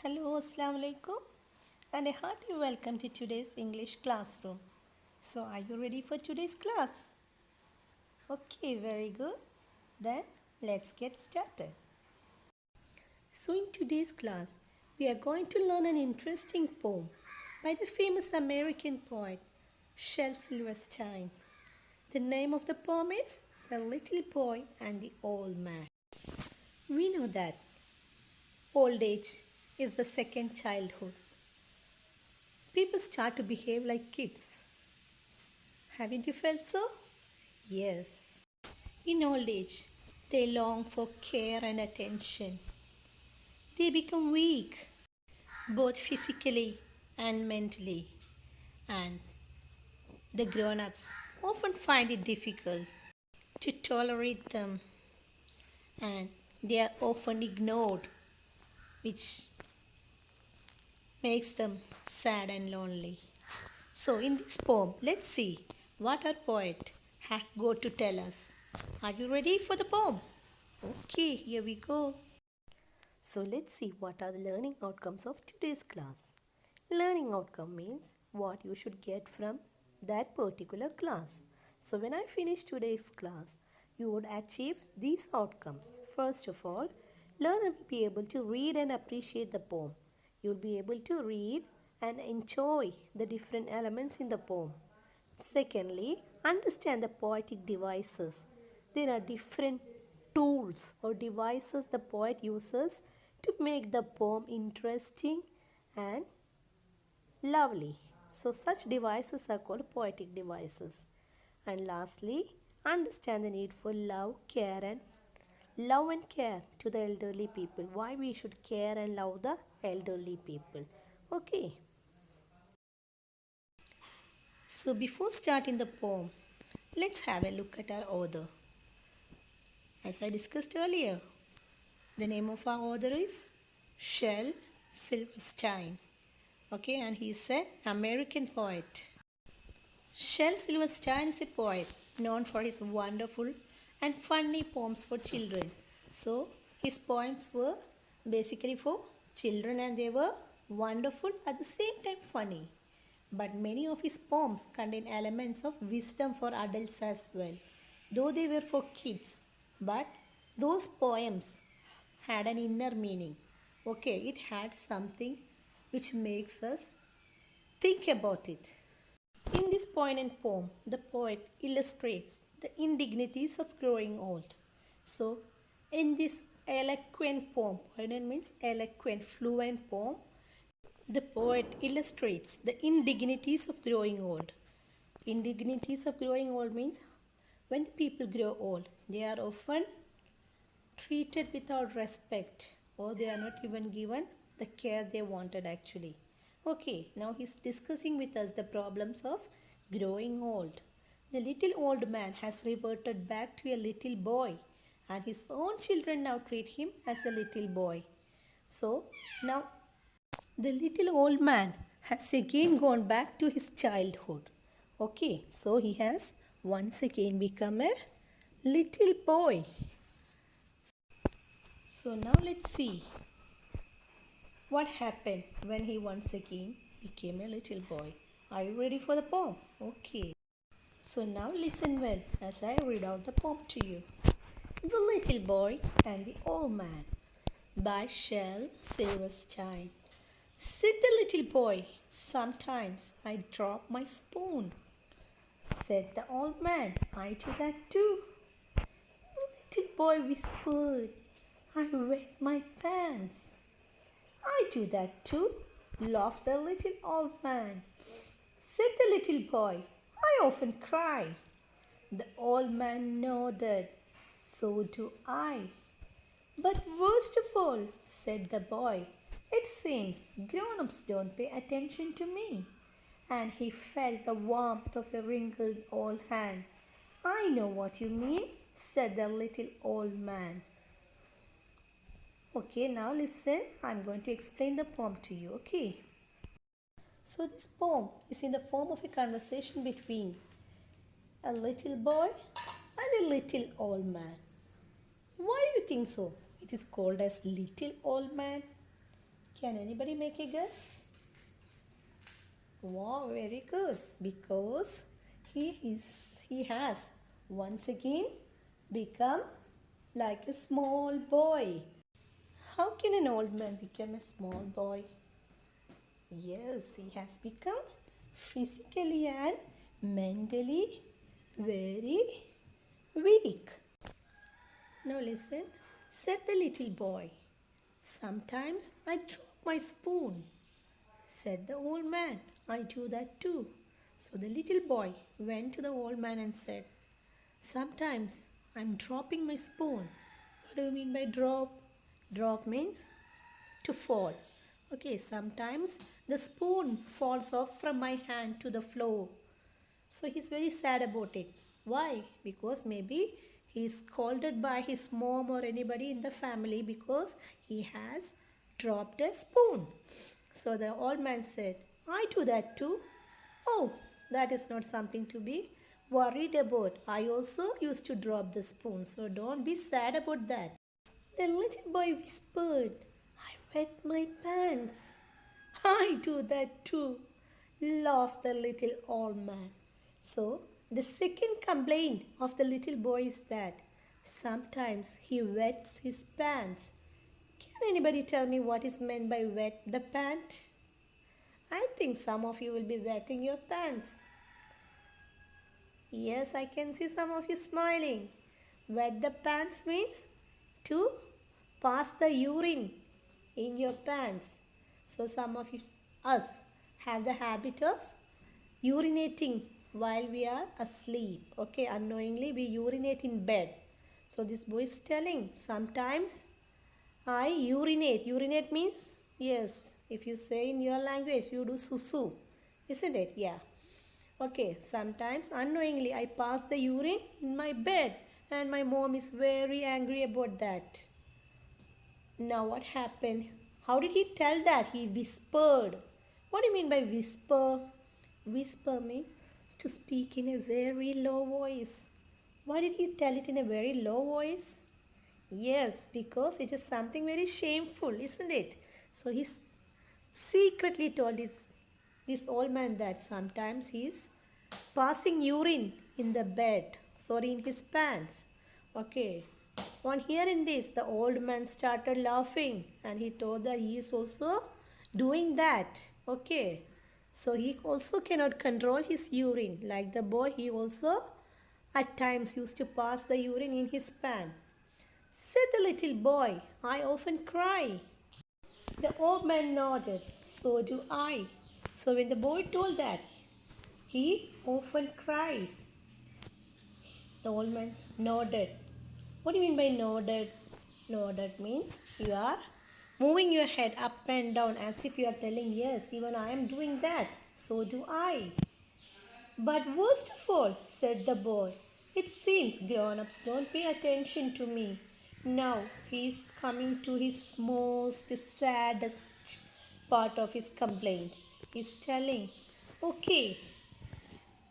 Hello, Assalamu alaikum, and a hearty welcome to today's English classroom. So, are you ready for today's class? Okay, very good. Then, let's get started. So, in today's class, we are going to learn an interesting poem by the famous American poet Shel Silverstein. The name of the poem is The Little Boy and the Old Man. We know that old age is the second childhood. People start to behave like kids. Haven't you felt so? Yes. In old age, they long for care and attention. They become weak, both physically and mentally. And the grown ups often find it difficult to tolerate them, and they are often ignored, which makes them sad and lonely. So, in this poem, let's see what our poet has got to tell us. Are you ready for the poem? Okay, here we go. So, let's see what are the learning outcomes of today's class. Learning outcome means what you should get from that particular class. So, when I finish today's class, you would achieve these outcomes. First of all, learner will be able to read and appreciate the poem. You'll be able to read and enjoy the different elements in the poem. Secondly, understand the poetic devices. There are different tools or devices the poet uses to make the poem interesting and lovely. So, such devices are called poetic devices. And lastly, understand the need for love and care to the elderly people. Why we should care and love the elderly people. Okay. So, before starting the poem, let's have a look at our author. As I discussed earlier, the name of our author is Shel Silverstein. Okay, and he is an American poet. Shel Silverstein is a poet known for his wonderful and funny poems for children. So, his poems were basically for children and they were wonderful at the same time funny. But many of his poems contain elements of wisdom for adults as well, though they were for kids. But those poems had an inner meaning. Okay, it had something which makes us think about it. In this poignant poem, the poet illustrates the indignities of growing old. So, in this eloquent poem, poignant means eloquent, fluent poem, the poet illustrates the indignities of growing old. Indignities of growing old means when the people grow old, they are often treated without respect or they are not even given the care they wanted actually. Okay, now he's discussing with us the problems of growing old. The little old man has reverted back to a little boy and his own children now treat him as a little boy. So now the little old man has again gone back to his childhood. Okay, so he has once again become a little boy. So now let's see what happened when he once again became a little boy. Are you ready for the poem? Okay. So now listen well as I read out the poem to you. The Little Boy and the Old Man by Shel Silverstein. Said the little boy, sometimes I drop my spoon. Said the old man, I do that too. The little boy whispered, I wet my pants. I do that too, laughed the little old man. Said the little boy, I often cry. The old man nodded, so do I. But worst of all, said the boy, it seems grown-ups don't pay attention to me. And he felt the warmth of a wrinkled old hand. I know what you mean, said the little old man. Okay, now listen, I'm going to explain the poem to you, okay? So this poem is in the form of a conversation between a little boy and a little old man. Why do you think so? It is called as little old man. Can anybody make a guess? Wow, very good. Because he has once again become like a small boy. How can an old man become a small boy? Yes, he has become physically and mentally very weak. Now listen, said the little boy. Sometimes I drop my spoon. Said the old man, I do that too. So the little boy went to the old man and said, sometimes I'm dropping my spoon. What do you mean by drop? Drop means to fall. Okay, sometimes the spoon falls off from my hand to the floor. So he's very sad about it. Why? Because maybe he's scolded by his mom or anybody in the family because he has dropped a spoon. So the old man said, I do that too. Oh, that is not something to be worried about. I also used to drop the spoon, so don't be sad about that. The little boy whispered, I wet my pants. I do that too, laughed the little old man. So, the second complaint of the little boy is that sometimes he wets his pants. Can anybody tell me what is meant by wet the pant? I think some of you will be wetting your pants. Yes, I can see some of you smiling. Wet the pants means to pass the urine in your pants. So some of us have the habit of urinating while we are asleep. Okay, unknowingly we urinate in bed. So this boy is telling, sometimes I urinate. Urinate means, yes, if you say in your language, you do susu. Isn't it? Yeah. Okay, sometimes unknowingly I pass the urine in my bed and my mom is very angry about that. Now what happened? How did he tell that? He whispered. What do you mean by whisper? Whisper means to speak in a very low voice. Why did he tell it in a very low voice? Yes, because it is something very shameful, isn't it? So he secretly told this old man that sometimes he is passing urine in the bed, sorry, in his pants. Okay. On hearing this, the old man started laughing and he told that he is also doing that. Okay. So he also cannot control his urine. Like the boy, he also at times used to pass the urine in his pan. Said the little boy, I often cry. The old man nodded, so do I. So when the boy told that, he often cries. The old man nodded. What do you mean by nodded? Nodded means you are moving your head up and down as if you are telling, yes, even I am doing that. So do I. But worst of all, said the boy, it seems grown-ups don't pay attention to me. Now he is coming to his most saddest part of his complaint. He's telling, okay,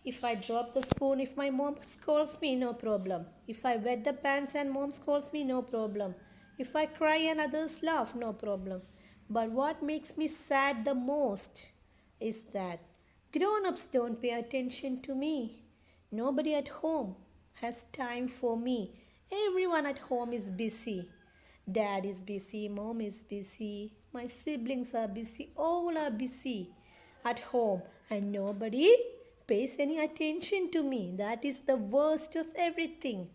if I drop the spoon, if my mom scolds me, no problem. If I wet the pants and mom scolds me, no problem. If I cry and others laugh, no problem. But what makes me sad the most is that grown-ups don't pay attention to me. Nobody at home has time for me. Everyone at home is busy. Dad is busy, mom is busy, my siblings are busy, all are busy at home, and nobody pays any attention to me. That is the worst of everything,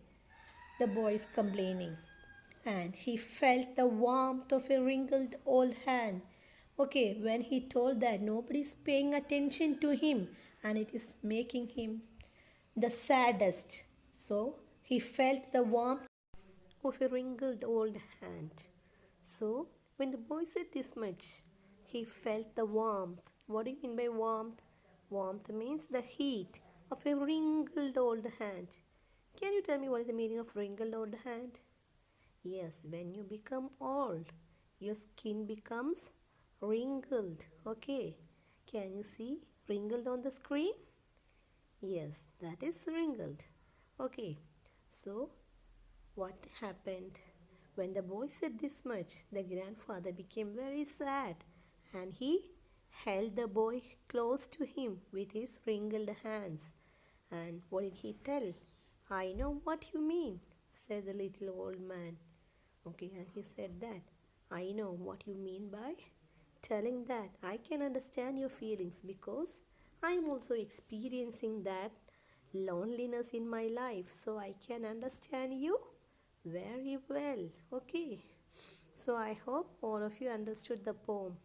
the boy is complaining. And he felt the warmth of a wrinkled old hand. Okay, when he told that nobody is paying attention to him and it is making him the saddest. So he felt the warmth of a wrinkled old hand. So when the boy said this much, he felt the warmth. What do you mean by warmth? Warmth means the heat of a wrinkled old hand. Can you tell me what is the meaning of wrinkled old hand? Yes, when you become old, your skin becomes wrinkled. Okay, can you see wrinkled on the screen? Yes, that is wrinkled. Okay, so what happened? When the boy said this much, the grandfather became very sad and he held the boy close to him with his wrinkled hands. And what did he tell? I know what you mean, said the little old man. Okay, and he said that I know what you mean by telling that I can understand your feelings because I am also experiencing that loneliness in my life, so I can understand you very well. Okay, so I hope all of you understood the poem.